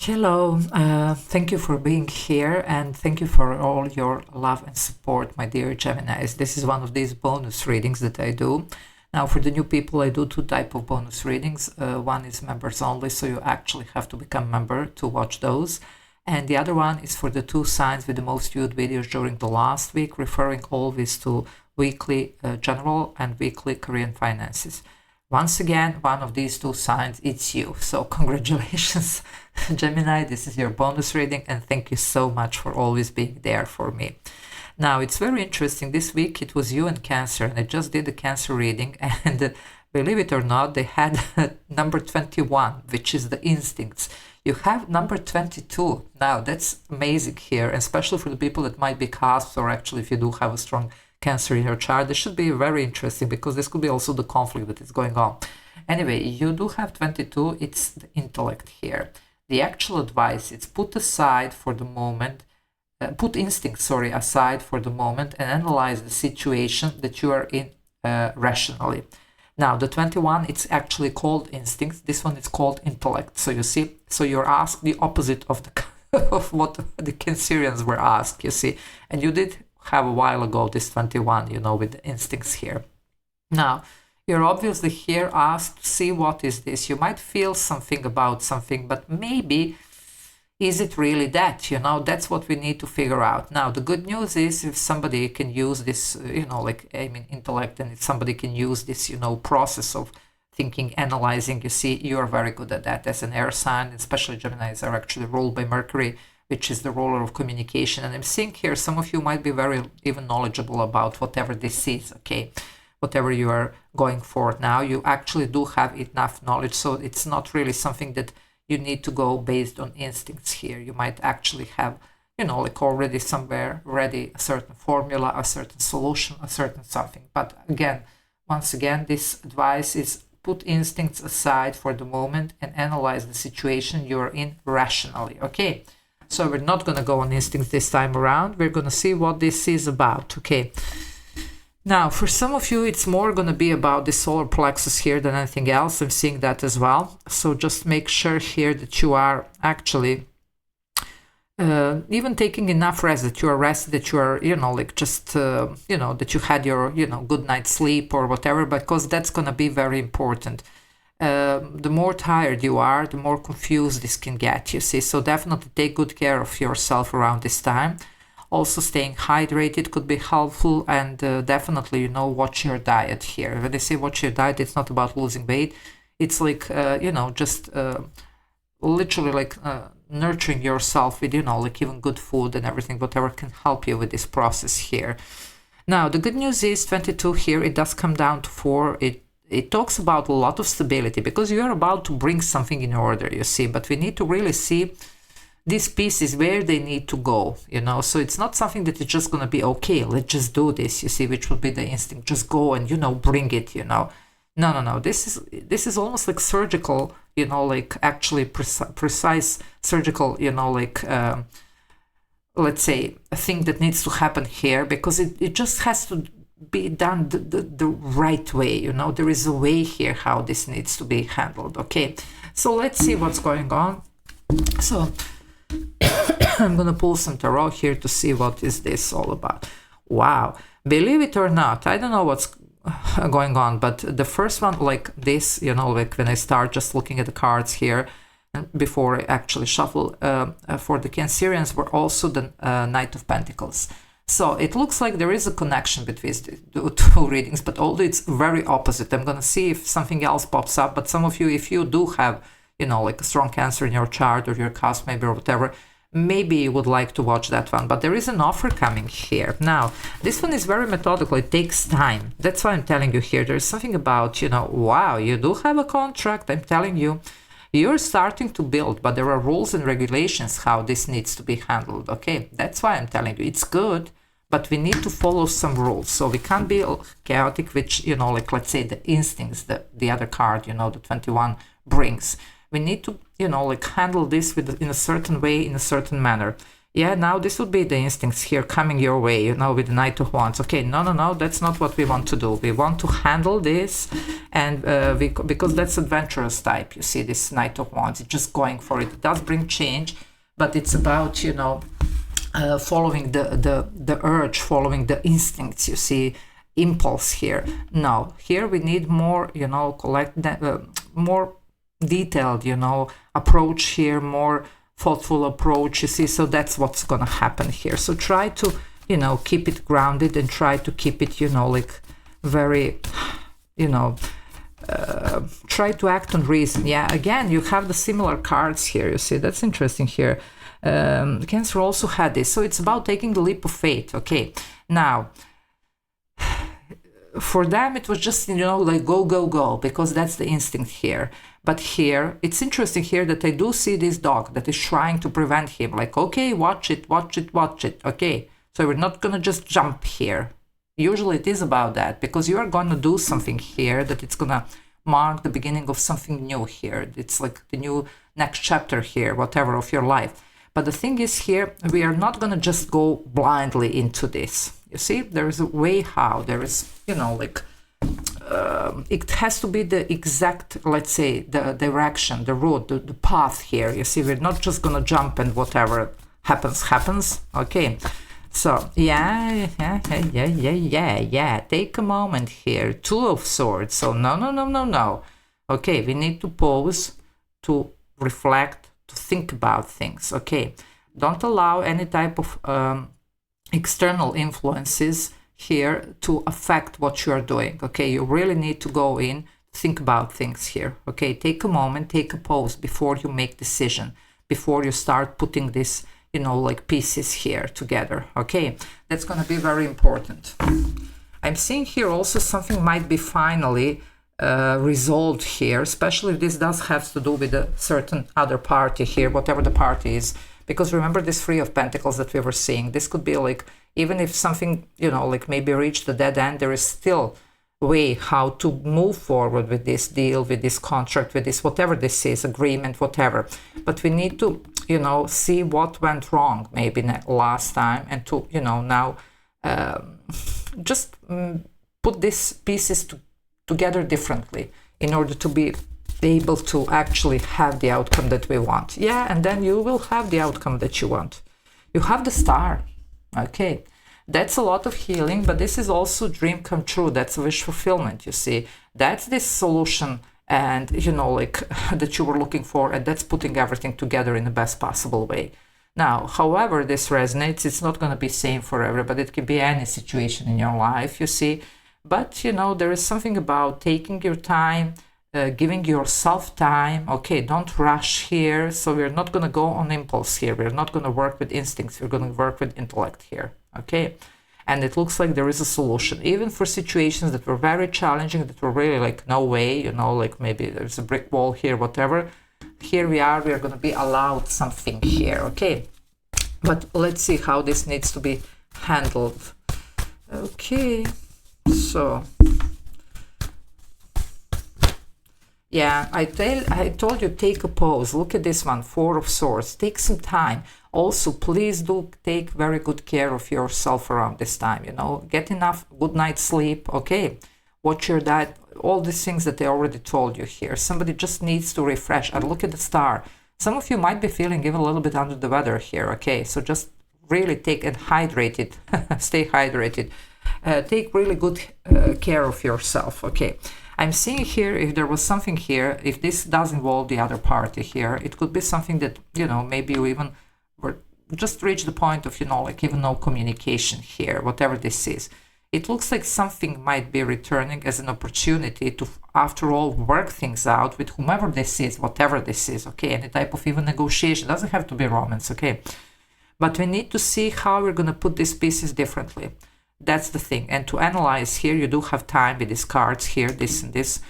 Hello, thank you for being here and thank you for all your love and support, my dear Geminis. This is one of these bonus readings that I do. Now, for the new people, I do two type of bonus readings. One is members only, so you actually have to become member to watch those. And the other one is for the two signs with the most viewed videos during the last week, referring always to weekly general and weekly career and finances. Once again, one of these two signs, it's you. So congratulations, Gemini, this is your bonus reading, and thank you so much for always being there for me. Now, it's very interesting. This week it was you and Cancer, and I just did the Cancer reading, and believe it or not, they had number 21, which is the instincts. You have number 22. Now, that's amazing here, especially for the people that might be cusps, or actually if you do have a strong Cancer in your chart. This should be very interesting because this could be also the conflict that is going on. Anyway, you do have 22. It's the intellect here. The actual advice, it's put aside for the moment, put instinct, aside for the moment and analyze the situation that you are in rationally. Now, the 21, it's actually called instincts. This one is called intellect. So you see, so you're asked the opposite of the of what the Cancerians were asked, you see. And you did have a while ago this 21, with the instincts here. Now, you're obviously here asked to see what is this. You might feel something about something, but maybe is it really that? That's what we need to figure out. Now, the good news is if somebody can use this, intellect, and if somebody can use this, process of thinking, analyzing, you see, you're very good at that as an air sign, especially Geminis are actually ruled by Mercury, which is the ruler of communication. And I'm seeing here some of you might be very even knowledgeable about whatever this is, okay? Whatever you are going for now, you actually do have enough knowledge, so it's not really something that you need to go based on instincts here. You might actually have, already somewhere ready a certain formula, a certain solution, a certain something. But again, once again, this advice is put instincts aside for the moment and analyze the situation you're in rationally, okay? So we're not going to go on instincts this time around. We're going to see what this is about, okay? Now, for some of you, it's more going to be about the solar plexus here than anything else. I'm seeing that as well. So just make sure here that you are actually even taking enough rest, that you are rested, that you are, that you had your, good night's sleep or whatever, because that's going to be very important. The more tired you are, the more confused this can get, you see. So definitely take good care of yourself around this time. Also, staying hydrated could be helpful, and definitely, watch your diet here. When they say watch your diet, it's not about losing weight. It's like, just literally like nurturing yourself with, even good food and everything, whatever can help you with this process here. Now, the good news is 22 here, it does come down to 4. It talks about a lot of stability because you're about to bring something in order, you see, but we need to really see these pieces where they need to go, so it's not something that is just going to be, okay, let's just do this, you see, which would be the instinct, just go and, bring it, No. This is almost like surgical, like actually precise surgical, let's say a thing that needs to happen here because it just has to be done the right way, there is a way here how this needs to be handled, okay? So let's see what's going on. So I'm gonna pull some tarot here to see what is this all about. Wow, believe it or not, I don't know what's going on, but the first one like this, like when I start just looking at the cards here before I actually shuffle for the Cancerians were also the Knight of Pentacles. So it looks like there is a connection between the two readings, but although it's very opposite. I'm going to see if something else pops up, but some of you, if you do have, like a strong Cancer in your chart or your cusp maybe or whatever, maybe you would like to watch that one. But there is an offer coming here. Now, this one is very methodical. It takes time. That's why I'm telling you here. There's something about, wow, you do have a contract. I'm telling you. You're starting to build, but there are rules and regulations how this needs to be handled, okay? That's why I'm telling you. It's good, but we need to follow some rules. So we can't be chaotic, which, like let's say the instincts that the other card, the 21 brings. We need to, like handle this in a certain way, in a certain manner. Yeah, now this would be the instincts here coming your way, you know, with the Knight of Wands. Okay, no, that's not what we want to do. We want to handle this, and because that's adventurous type, you see, this Knight of Wands, it's just going for it. It does bring change, but it's about, you know, following the urge, following the instincts, you see, impulse here. No, here we need more, you know, more detailed, you know, approach here, more thoughtful approach, you see. So that's what's gonna happen here. So try to, you know, keep it grounded and try to keep it, you know, like very, you know, try to act on reason. Yeah, again, you have the similar cards here, you see. That's interesting here. Cancer also had this. So it's about taking the leap of faith. Okay, now for them it was just, you know, like go, because that's the instinct here. But here it's interesting here that I do see this dog that is trying to prevent him, like, okay, watch it. Okay, so we're not gonna just jump here. Usually it is about that, because you are gonna do something here that it's gonna mark the beginning of something new here. It's like the new next chapter here, whatever, of your life. But the thing is here, we are not gonna just go blindly into this. You see, there is a way how, there is, you know, like, it has to be the exact, let's say, the direction, the route, the path here. You see, we're not just gonna jump and whatever happens. Okay, so yeah. Take a moment here. Two of Swords. So no. Okay, we need to pause, to reflect, to think about things. Okay, don't allow any type of external influences here to affect what you are doing. Okay, you really need to go in, think about things here. Okay, take a moment, take a pause before you make decision, before you start putting this, you know, like pieces here together. Okay, that's going to be very important. I'm seeing here also something might be finally resolved here, especially if this does have to do with a certain other party here, whatever the party is. Because remember this Three of Pentacles that we were seeing, this could be like, even if something, you know, like maybe reached a dead end, there is still a way how to move forward with this deal, with this contract, with this, whatever this is, agreement, whatever. But we need to, you know, see what went wrong maybe last time, and to, you know, now just put these pieces together differently in order to be able to actually have the outcome that we want. Yeah, and then you will have the outcome that you want. You have the Star. Okay, that's a lot of healing, but this is also dream come true. That's wish fulfillment, you see. That's this solution, and, you know, like, that you were looking for, and that's putting everything together in the best possible way. Now, however this resonates, it's not going to be same for everybody. It can be any situation in your life, you see. But, you know, there is something about taking your time, giving yourself time. Okay, don't rush here. So we're not going to go on impulse here. We're not going to work with instincts. We're going to work with intellect here. Okay, and it looks like there is a solution, even for situations that were very challenging, that were really like, no way, you know, like maybe there's a brick wall here, whatever. Here we are going to be allowed something here. Okay, but let's see how this needs to be handled. Okay, so yeah, I told you, take a pause. Look at this one, Four of Swords. Take some time. Also, please do take very good care of yourself around this time, you know. Get enough good night's sleep, okay? Watch your diet, all these things that I already told you here. Somebody just needs to refresh. And look at the Star. Some of you might be feeling even a little bit under the weather here, okay? So just really take and hydrate it. Stay hydrated. Take really good care of yourself, okay? I'm seeing here, if there was something here, if this does involve the other party here, it could be something that, you know, maybe you even were just reach the point of, you know, like even no communication here, whatever this is. It looks like something might be returning as an opportunity to, after all, work things out with whomever this is, whatever this is, okay? Any type of even negotiation. It doesn't have to be romance, okay? But we need to see how we're going to put these pieces differently. That's the thing. And to analyze here, you do have time with these cards here, this and this,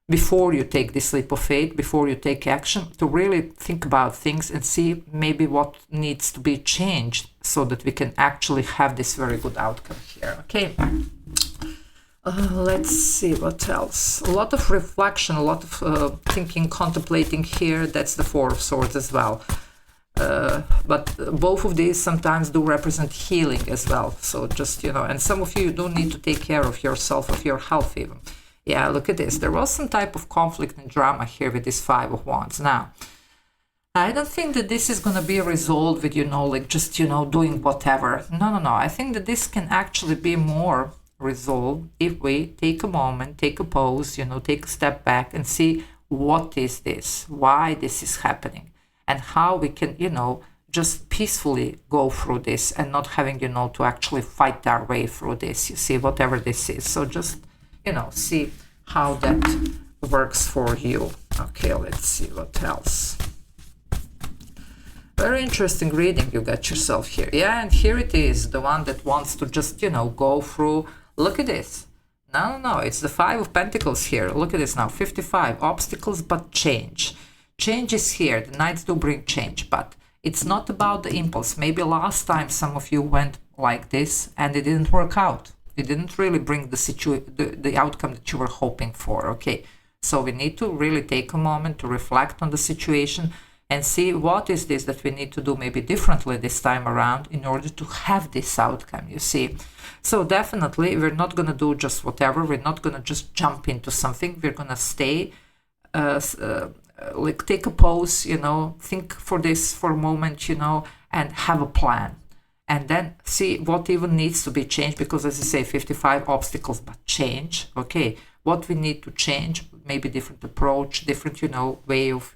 before you take this leap of faith, before you take action, to really think about things and see maybe what needs to be changed so that we can actually have this very good outcome here. Okay. Let's see what else. A lot of reflection, a lot of thinking, contemplating here. That's the Four of Swords as well. but both of these sometimes do represent healing as well. So just, and some of you don't need to take care of yourself, of your health even. Yeah, look at this. There was some type of conflict and drama here with this Five of Wands. Now, I don't think that this is going to be resolved with, like just, doing whatever. No. I think that this can actually be more resolved if we take a moment, take a pause, take a step back and see what is this, why this is happening, and how we can, just peacefully go through this and not having, to actually fight our way through this, you see, whatever this is. So just, see how that works for you. Okay, let's see what else. Very interesting reading you got yourself here. Yeah, and here it is, the one that wants to just, go through. Look at this. No, it's the Five of Pentacles here. Look at this now, 55, obstacles, but change. Change is here. The Knights do bring change, but it's not about the impulse. Maybe last time some of you went like this and it didn't work out. It didn't really bring the outcome that you were hoping for, okay? So we need to really take a moment to reflect on the situation and see what is this that we need to do maybe differently this time around in order to have this outcome, you see. So definitely we're not going to do just whatever. We're not going to just jump into something. We're going to stay, like take a pause, think for this for a moment, and have a plan. And then see what even needs to be changed, because as I say, 55 obstacles, but change, okay? What we need to change, maybe different approach, different, way of,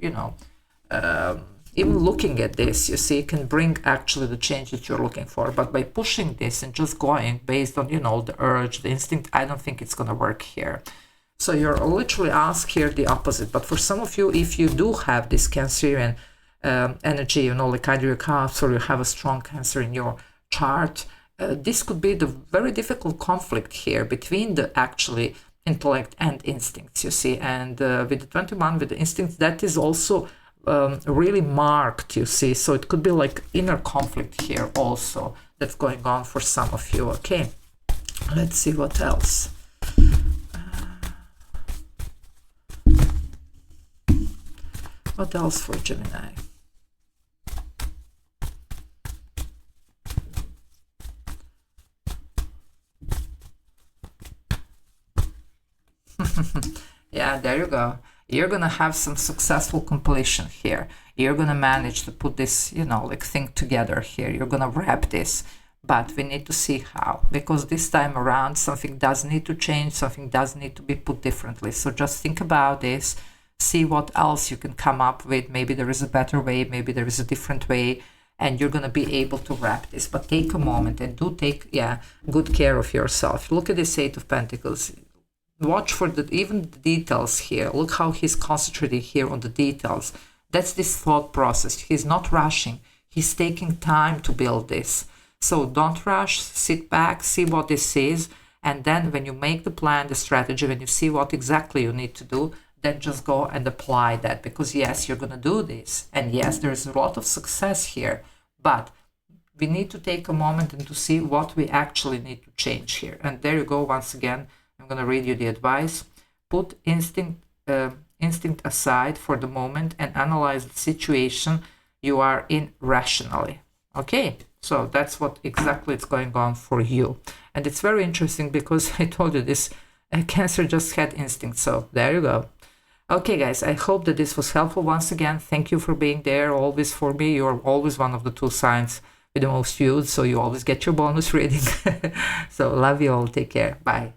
even looking at this, you see, can bring actually the change that you're looking for. But by pushing this and just going based on, the urge, the instinct, I don't think it's going to work here. So you're literally asked here the opposite. But for some of you, if you do have this Cancerian energy, like either your cards or you have a strong Cancer in your chart, this could be the very difficult conflict here between the actually intellect and instincts, you see. And with the 21, with the instincts, that is also really marked, you see. So it could be like inner conflict here also that's going on for some of you. Okay, let's see what else. What else for Gemini? Yeah, there you go. You're gonna have some successful completion here. You're gonna manage to put this, like thing together here. You're gonna wrap this, but we need to see how, because this time around something does need to change, something does need to be put differently. So just think about this, see what else you can come up with. Maybe there is a better way, maybe there is a different way, and you're gonna be able to wrap this. But take a moment and do take, good care of yourself. Look at this Eight of Pentacles. Watch for even the details here. Look how he's concentrating here on the details. That's this thought process. He's not rushing. He's taking time to build this. So don't rush, sit back, see what this is. And then when you make the plan, the strategy, when you see what exactly you need to do, then just go and apply that. Because yes, you're going to do this. And yes, there's a lot of success here. But we need to take a moment and to see what we actually need to change here. And there you go once again. I'm going to read you the advice. Put instinct aside for the moment and analyze the situation you are in rationally. Okay, so that's what exactly is going on for you. And it's very interesting because I told you this Cancer just had instinct. So there you go. Okay, guys, I hope that this was helpful. Once again, thank you for being there always for me. You're always one of the two signs with the most views, so you always get your bonus reading. So love you all. Take care. Bye.